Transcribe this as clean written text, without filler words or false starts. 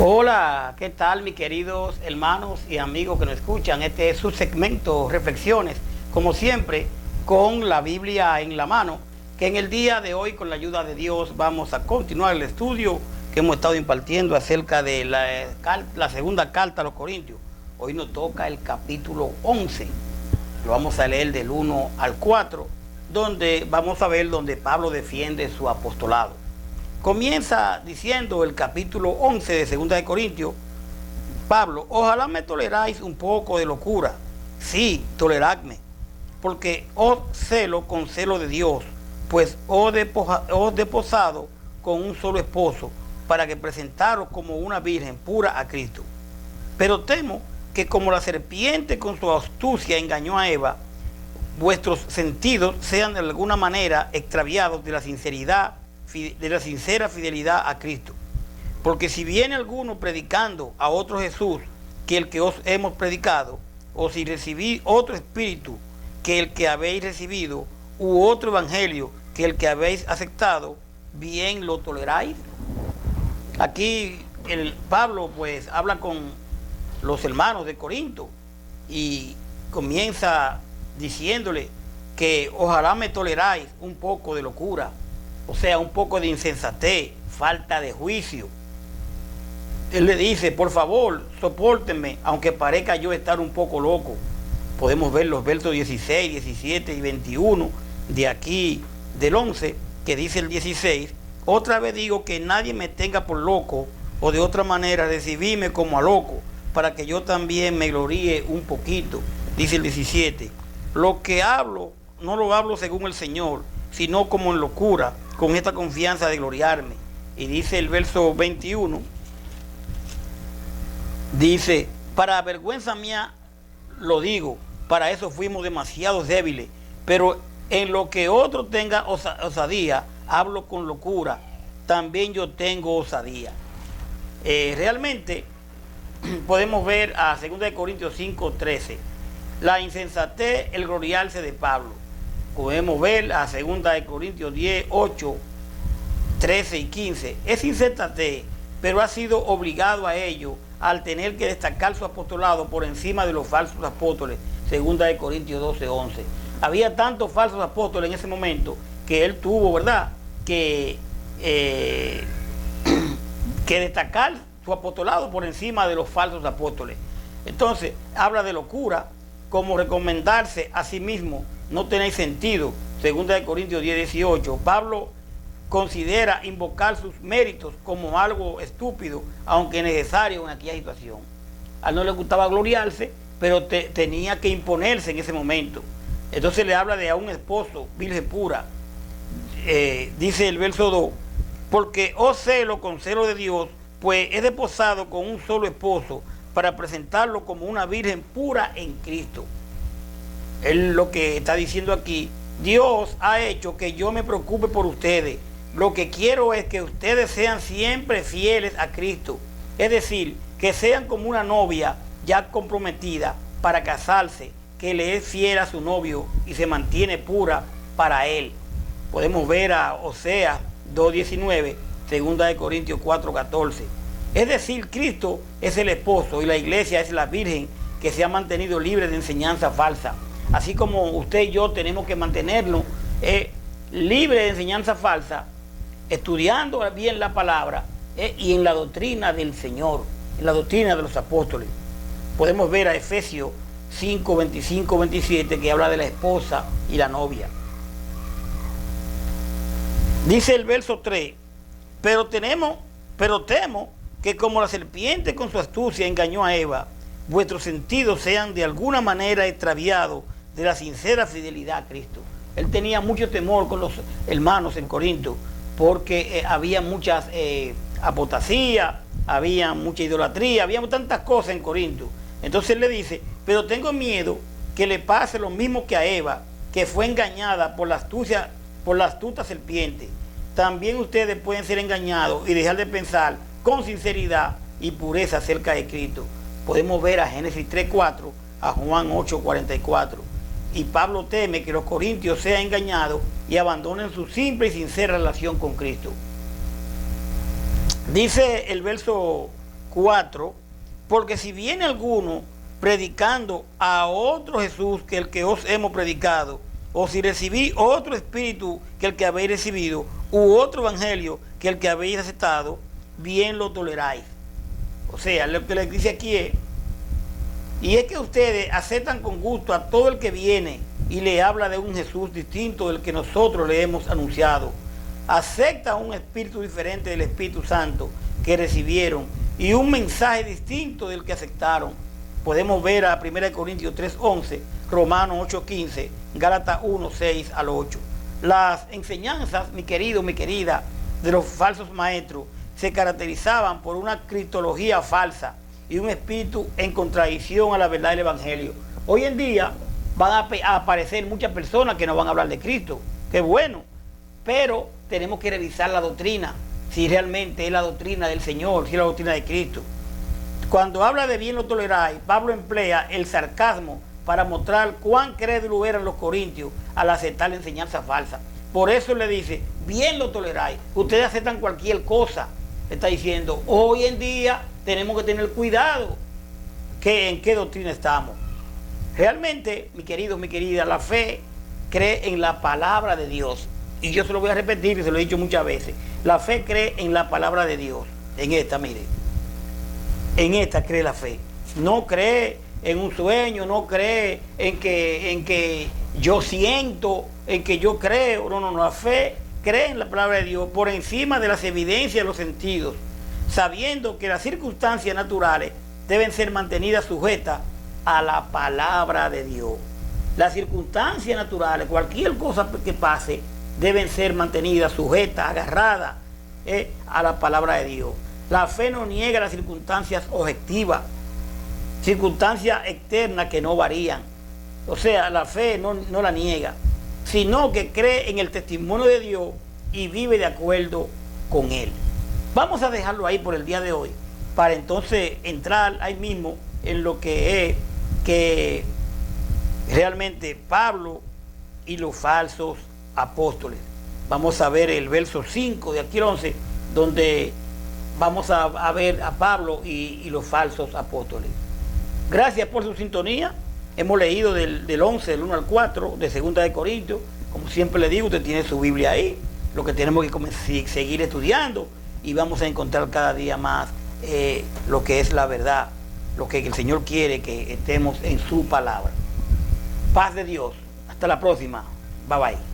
Hola, ¿qué tal mis queridos hermanos y amigos que nos escuchan? Este es su segmento Reflexiones, como siempre, con la Biblia en la mano, que en el día de hoy, con la ayuda de Dios, vamos a continuar el estudio que hemos estado impartiendo acerca de la segunda carta a los Corintios. Hoy nos toca el capítulo 11, lo vamos a leer del 1 al 4, donde vamos a ver donde Pablo defiende su apostolado. Comienza diciendo el capítulo 11 de 2 de Corintios, Pablo: ojalá me toleráis un poco de locura. Sí, toleradme, porque os celo con celo de Dios, pues os desposado con un solo esposo, para que presentaros como una virgen pura a Cristo. Pero temo que como la serpiente con su astucia engañó a Eva, vuestros sentidos sean de alguna manera extraviados de la sincera fidelidad a Cristo. Porque si viene alguno predicando a otro Jesús que el que os hemos predicado, o si recibís otro espíritu que el que habéis recibido, u otro evangelio que el que habéis aceptado, bien lo toleráis. Aquí Pablo pues habla con los hermanos de Corinto y comienza diciéndole que ojalá me toleráis un poco de locura, o sea, un poco de insensatez, falta de juicio. Él le dice: por favor, sopórtenme, aunque parezca yo estar un poco loco. Podemos ver los versos 16, 17 y 21 de aquí del 11, que dice el 16: otra vez digo que nadie me tenga por loco, o de otra manera recibidme como a loco, para que yo también me gloríe un poquito. Dice el 17: lo que hablo, no lo hablo según el Señor, sino como en locura, con esta confianza de gloriarme. Y dice el verso 21, dice: para vergüenza mía lo digo, para eso fuimos demasiado débiles, pero en lo que otro tenga osadía, hablo con locura, también yo tengo osadía. Realmente podemos ver a 2 Corintios 5:13, la insensatez, el gloriarse de Pablo. Podemos ver a 2 Corintios 10, 8, 13 y 15. Es insensatez, pero ha sido obligado a ello al tener que destacar su apostolado por encima de los falsos apóstoles. 2 Corintios 12, 11. Había tantos falsos apóstoles en ese momento que él tuvo, ¿verdad?, que destacar su apostolado por encima de los falsos apóstoles. Entonces, habla de locura como recomendarse a sí mismo. No tenéis sentido. 2 Corintios 10, 18. Pablo considera invocar sus méritos como algo estúpido, aunque necesario en aquella situación. A él no le gustaba gloriarse, pero tenía que imponerse en ese momento. Entonces le habla de a un esposo, virgen pura. Dice el verso 2: porque os celo con celo de Dios, pues he desposado con un solo esposo, para presentarlo como una virgen pura en Cristo. Él lo que está diciendo aquí: Dios ha hecho que yo me preocupe por ustedes. Lo que quiero es que ustedes sean siempre fieles a Cristo. Es decir, que sean como una novia ya comprometida para casarse, que le es fiel a su novio y se mantiene pura para él. Podemos ver a Oseas 2:19, 2 Corintios 4:14. Es decir, Cristo es el esposo y la iglesia es la virgen que se ha mantenido libre de enseñanza falsa. Así como usted y yo tenemos que mantenernos libres de enseñanza falsa, estudiando bien la palabra y en la doctrina del Señor, en la doctrina de los apóstoles. Podemos ver a Efesios 5, 25, 27, que habla de la esposa y la novia. Dice el verso 3: pero temo que como la serpiente con su astucia engañó a Eva, vuestros sentidos sean de alguna manera extraviados de la sincera fidelidad a Cristo. Él tenía mucho temor con los hermanos en Corinto, porque había muchas apostasías, había mucha idolatría, había tantas cosas en Corinto. Entonces él le dice: pero tengo miedo que le pase lo mismo que a Eva, que fue engañada por la astuta serpiente. También ustedes pueden ser engañados y dejar de pensar con sinceridad y pureza acerca de Cristo. Podemos ver a Génesis 3:4, a Juan 8:44. Y Pablo teme que los corintios sean engañados y abandonen su simple y sincera relación con Cristo. Dice el verso 4, porque si viene alguno predicando a otro Jesús que el que os hemos predicado, o si recibí otro espíritu que el que habéis recibido, u otro evangelio que el que habéis aceptado, bien lo toleráis. O sea, lo que les dice aquí es, y es que ustedes aceptan con gusto a todo el que viene y le habla de un Jesús distinto del que nosotros le hemos anunciado. Aceptan un espíritu diferente del Espíritu Santo que recibieron y un mensaje distinto del que aceptaron. Podemos ver a 1 Corintios 3:11, Romanos 8:15, Gálatas 1:6 al 8. Las enseñanzas, mi querido, mi querida, de los falsos maestros se caracterizaban por una cristología falsa y un espíritu en contradicción a la verdad del Evangelio. Hoy en día van a aparecer muchas personas que no van a hablar de Cristo. Qué bueno, pero tenemos que revisar la doctrina, si realmente es la doctrina del Señor, si es la doctrina de Cristo. Cuando habla de bien lo toleráis, Pablo emplea el sarcasmo para mostrar cuán crédulos eran los corintios al aceptar la enseñanza falsa. Por eso le dice, bien lo toleráis. Ustedes aceptan cualquier cosa. Está diciendo, hoy en día tenemos que tener cuidado en qué doctrina estamos. Realmente, mi querido, mi querida, la fe cree en la palabra de Dios. Y yo se lo voy a repetir y se lo he dicho muchas veces. La fe cree en la palabra de Dios. En esta, mire. En esta cree la fe. No cree en un sueño, no cree en que yo siento, en que yo creo. No, la fe cree en la palabra de Dios por encima de las evidencias de los sentidos, sabiendo que las circunstancias naturales deben ser mantenidas sujetas a la palabra de Dios. Las circunstancias naturales, cualquier cosa que pase, deben ser mantenidas sujetas, agarradas a la palabra de Dios. La fe no niega las circunstancias objetivas, circunstancias externas que no varían. O sea, la fe no la niega, sino que cree en el testimonio de Dios y vive de acuerdo con él. Vamos a dejarlo ahí por el día de hoy, para entonces entrar ahí mismo en lo que es que realmente Pablo y los falsos apóstoles. Vamos a ver el verso 5 de aquí al 11, donde vamos a ver a Pablo y los falsos apóstoles. Gracias por su sintonía. Hemos leído del 11, del 1 al 4, de 2 de Corintios. Como siempre le digo, usted tiene su Biblia ahí. Lo que tenemos que seguir estudiando y vamos a encontrar cada día más lo que es la verdad, lo que el Señor quiere que estemos en su palabra. Paz de Dios. Hasta la próxima. Bye bye.